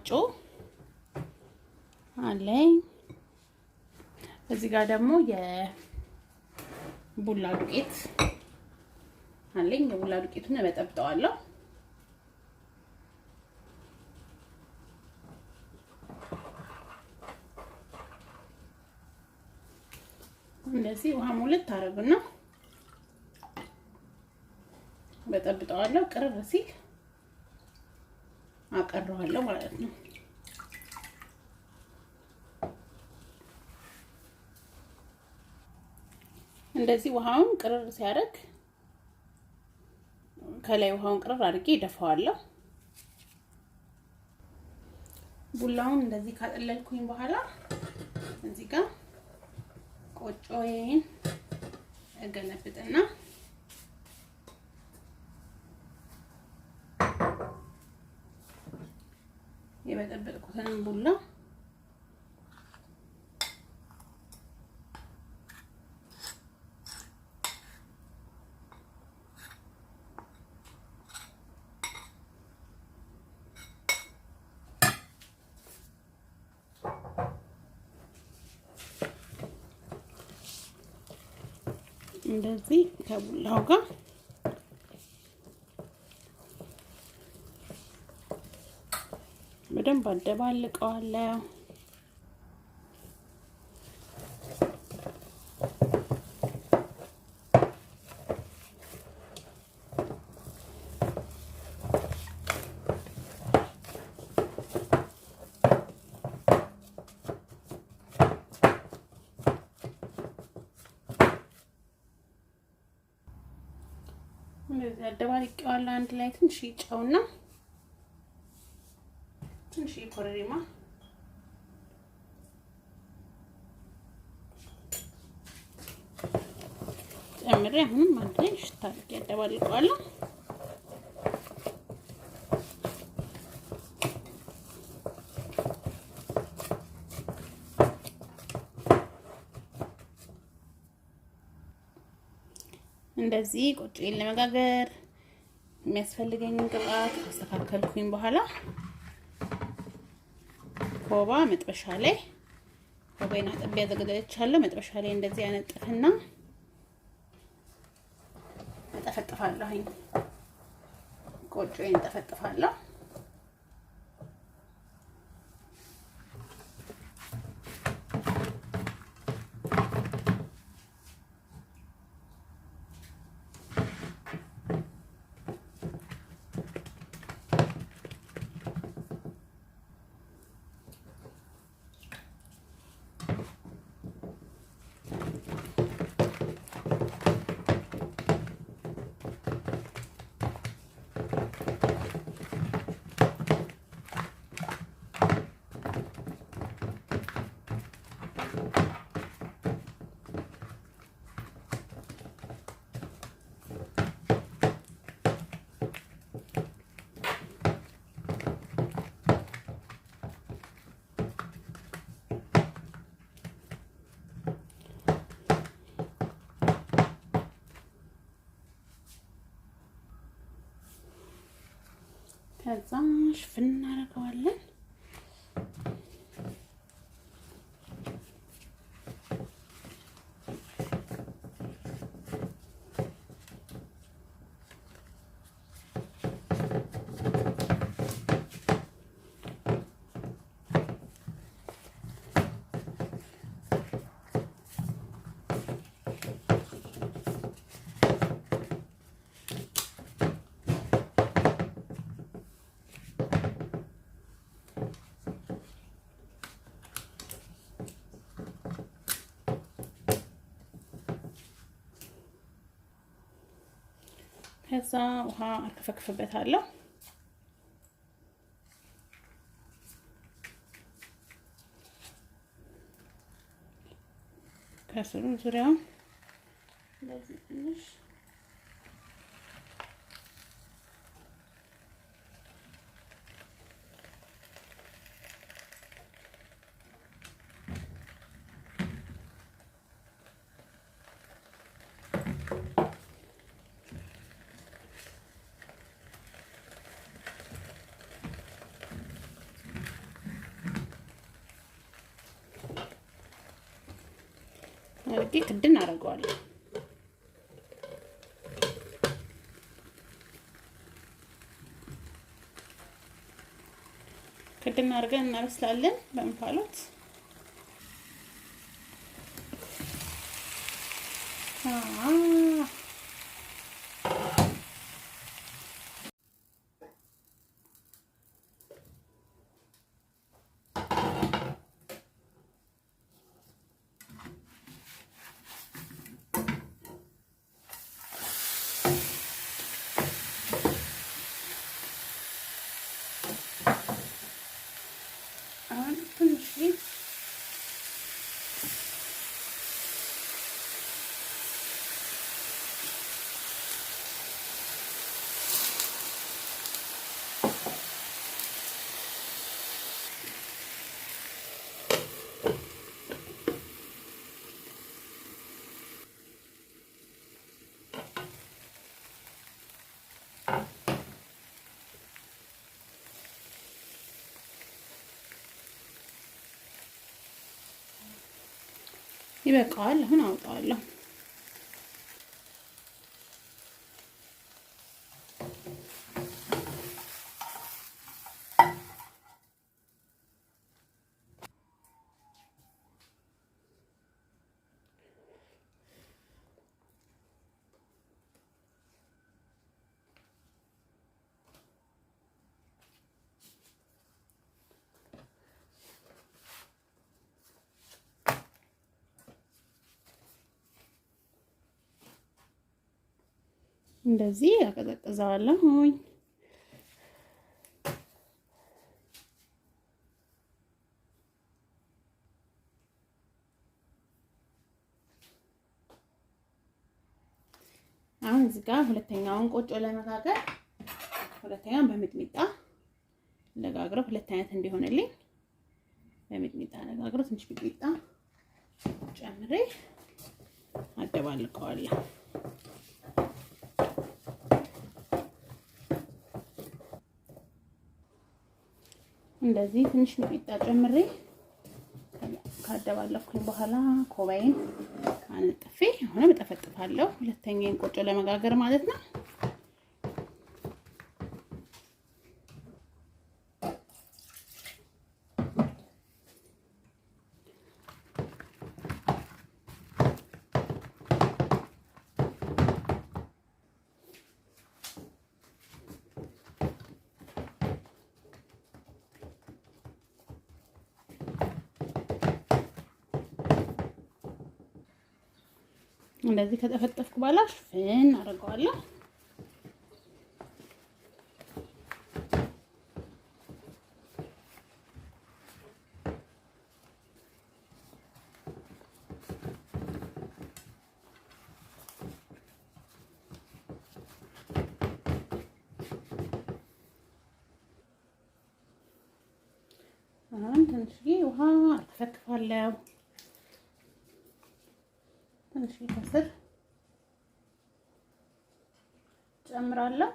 ቆጮ አለኝ። እዚህ ጋር ደግሞ የቡላ ዱቄት አለኝ። የቡላ ዱቄቱን እበጠብጠዋለሁ። እንደዚህ ውሃ ሙልት አደርግና በጠብጠዋለሁ። ቅርብ ሲል አቀረዋለሁ ማለት ነው። እንደዚህ ውሃውን ቅርር ሲያደርግ ከላይ ውሃውን ቅርር አድርጌ እደፋዋለሁ። ቡላውን እንደዚህ ካጠለልኩኝ በኋላ እዚህ ጋር ቆጮዬን እገለብጥና የበጠበጥኩትን ቡላ እንደዚህ ከቡላው ጋር በደንብ አደባልቀዋለሁ። እንደዚህ አደባልቀዋለሁ። አንድ ላይ ትንሽ ጨውና ትንሽ ኮረሪማ ጨምሬ አሁንም አንድ ላይ ሽታ አደባልቀዋለሁ። እንደዚህ ቆጮዬን ለመጋገር የሚያስፈልገኝን ግብአት አስተካከልኩኝ በኋላ ኮባ መጥበሻ ላይ ኮባዬን አጥቤ አዘጋጅቻለሁ። መጥበሻ ላይ እንደዚህ አነጥፍና እጠፈጥፋለሁ። ቆጮዬን እጠፈጥፋለሁ። ከዛ ሽፍን እናደርገዋለን። ከዛ ውሃ አርከፈክፍበታለሁ። ከስሩ ዙሪያውን እንደዚህ ትንሽ አድርጌ ክድን አደርገዋለሁ። ክድን አድርገን እናበስላለን በእንፋሎት። ይበቃዋል። አሁን አውጣዋለሁ። እንደዚህ አቀዘቅዘዋለሁኝ። አሁን እዚህ ጋር ሁለተኛውን ቆጮ ለመጋገር ሁለተኛውን በሚጥሚጣ ለጋግረው ሁለት አይነት እንዲሆንልኝ በሚጥሚጣ ለጋግረው ትንሽ ሚጥሚጣ ጨምሬ አደባልቀዋለሁ። እንደዚህ ትንሽ ሚጥሚጣ ጨምሬ ካደባለኩኝ በኋላ ኮባዬን አንጥፌ አሁን እጠፈጥፋለሁ። ሁለተኛውን ቆጮ ለመጋገር ማለት ነው። እንደዚህ ከተፈጠፍኩ በኋላ ሽፍን አደርገዋለሁ። አሁን ትንሽዬ ውሃ አርከፈክፋለሁ። ትንሽ ከስር ጨምራለሁ።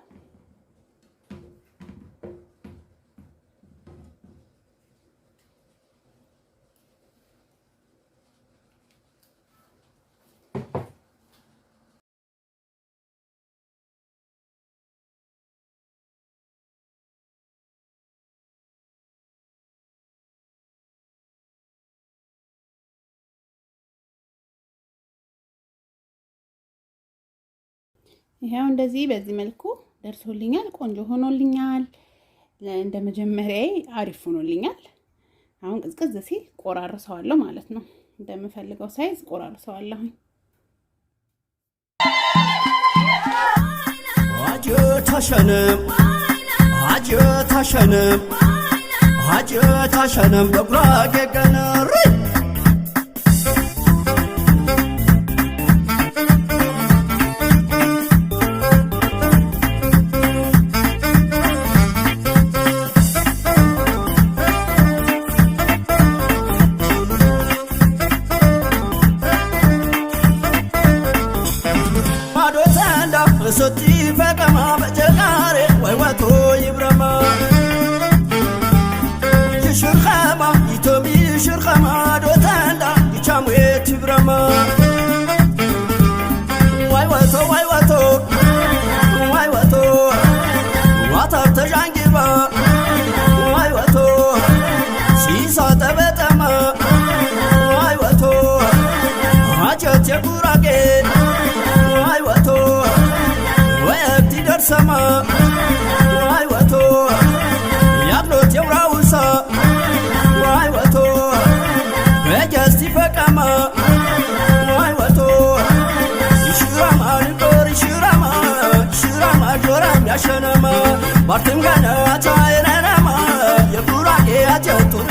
ይሄው እንደዚህ በዚህ መልኩ ደርሶልኛል። ቆንጆ ሆኖልኛል። እንደ መጀመሪያዬ አሪፍ ሆኖልኛል። አሁን ቅዝቅዝ ሲል ቆራርሰዋለሁ ማለት ነው። እንደምፈልገው ሳይዝ ቆራርሰዋለሁ። ታሸነም በጉራጌ ቀነር ሶቲ ፈቀማ በጀጋሬ ወይወቶ ይብረማ ይሽርኸማ ይቶሚ ይሽርኸማ ዶተንዳ ይቻሙት ይብረማ ዋይወቶ ዋታር ተዣንጊባ ዋይወቶ ሲሳ ጠበጠማ ዋይወቶ አጀት የጉራጌ ዋይወቶ ወየብቲ ደርሰማ ዋይወቶ ያብሎት የውራውሳ ዋይወቶ በጀስቲ ፈቀማ ዋይወቶ ይሽራማ ንቆር ይሽራማ ጆራም ያሸነማ ባርትም ገና ታይነናማ የጉራጌ አጀቱን